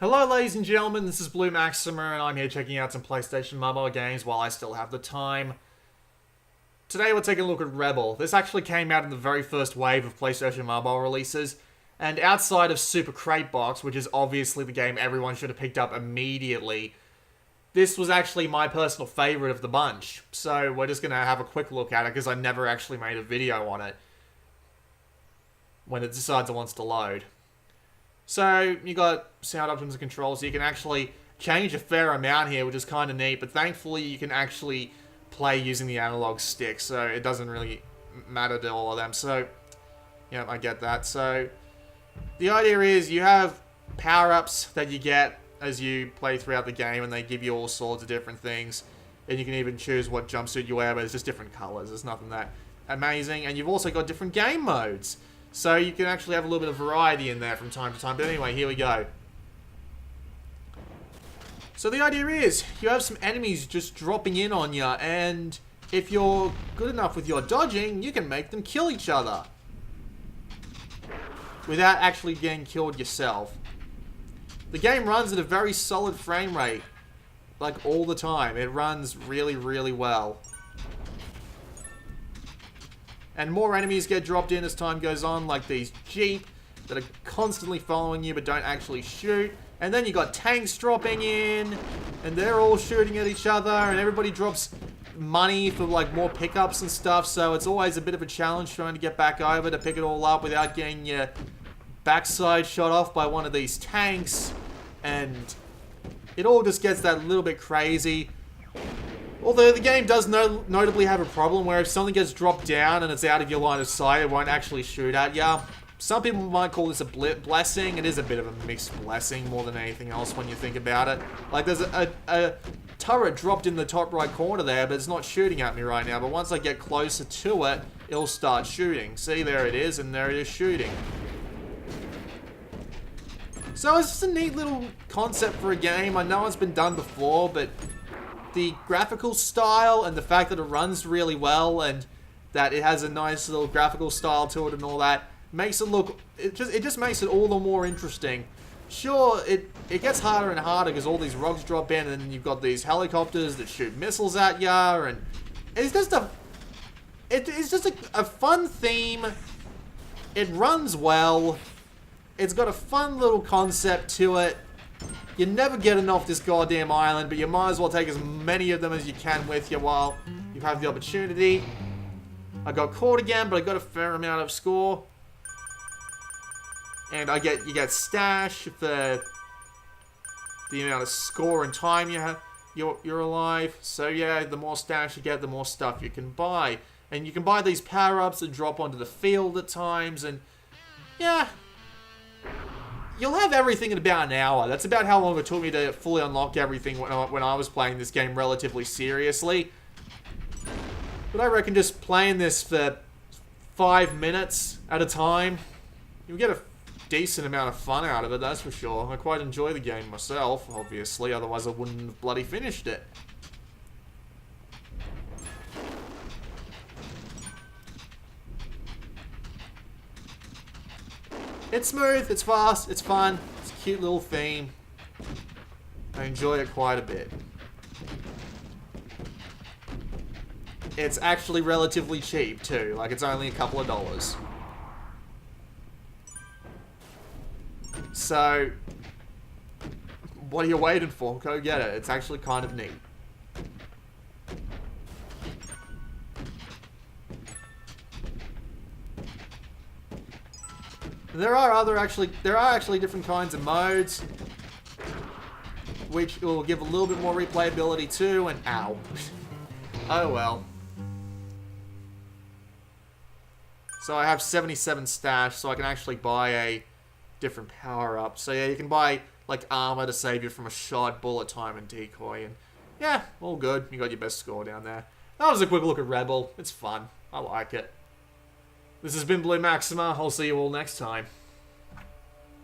Hello ladies and gentlemen, this is Blue Maxima and I'm here checking out some PlayStation mobile games while I still have the time. Today we're taking a look at Rebel. This actually came out in the very first wave of PlayStation mobile releases, and outside of Super Crate Box, which is obviously the game everyone should have picked up immediately, this was actually my personal favourite of the bunch. So we're just going to have a quick look at it because I never actually made a video on it when it decides it wants to load. So, you got sound options and controls, so you can actually change a fair amount here, which is kind of neat, but thankfully you can actually play using the analog stick, so it doesn't really matter to all of them. So, yeah, I get that. So, the idea is you have power-ups that you get as you play throughout the game, and they give you all sorts of different things, and you can even choose what jumpsuit you wear, but it's just different colors. There's nothing that amazing, and you've also got different game modes. So you can actually have a little bit of variety in there from time to time. But anyway, here we go. So the idea is, you have some enemies just dropping in on you, and if you're good enough with your dodging, you can make them kill each other without actually getting killed yourself. The game runs at a very solid frame rate, like all the time. It runs really, really well. And more enemies get dropped in as time goes on, like these Jeep that are constantly following you but don't actually shoot. And then you got tanks dropping in, and they're all shooting at each other, and everybody drops money for like more pickups and stuff, so it's always a bit of a challenge trying to get back over to pick it all up without getting your backside shot off by one of these tanks. And it all just gets that little bit crazy. Although the game does notably have a problem where if something gets dropped down and it's out of your line of sight, it won't actually shoot at you. Some people might call this a blessing. It is a bit of a mixed blessing more than anything else when you think about it. Like there's a turret dropped in the top right corner there, but it's not shooting at me right now. But once I get closer to it, it'll start shooting. See, there it is, and there it is shooting. So it's just a neat little concept for a game. I know it's been done before, but the graphical style and the fact that it runs really well and that it has a nice little graphical style to it and all that makes it look, it just makes it all the more interesting. Sure, it gets harder and harder because all these rocks drop in and then you've got these helicopters that shoot missiles at ya, and it's just a fun theme. It runs well. It's got a fun little concept to it. You never get enough this goddamn island, but you might as well take as many of them as you can with you while you have the opportunity. I got caught again, but I got a fair amount of score. And you get stash for the amount of score and time you're alive. So yeah, the more stash you get, the more stuff you can buy. And you can buy these power-ups that drop onto the field at times, and yeah. You'll have everything in about an hour. That's about how long it took me to fully unlock everything when I was playing this game relatively seriously. But I reckon just playing this for 5 minutes at a time, you'll get a decent amount of fun out of it, that's for sure. I quite enjoy the game myself, obviously, otherwise I wouldn't have bloody finished it. It's smooth, it's fast, it's fun, it's a cute little theme. I enjoy it quite a bit. It's actually relatively cheap too, like it's only a couple of dollars. So, what are you waiting for? Go get it, it's actually kind of neat. There are actually different kinds of modes, which will give a little bit more replayability too, and ow. Oh well. So I have 77 stash, so I can actually buy a different power-up. So yeah, you can buy like armor to save you from a shot, bullet time, and decoy, and yeah, all good. You got your best score down there. That was a quick look at Rebel. It's fun. I like it. This has been Blue Maxima. I'll see you all next time.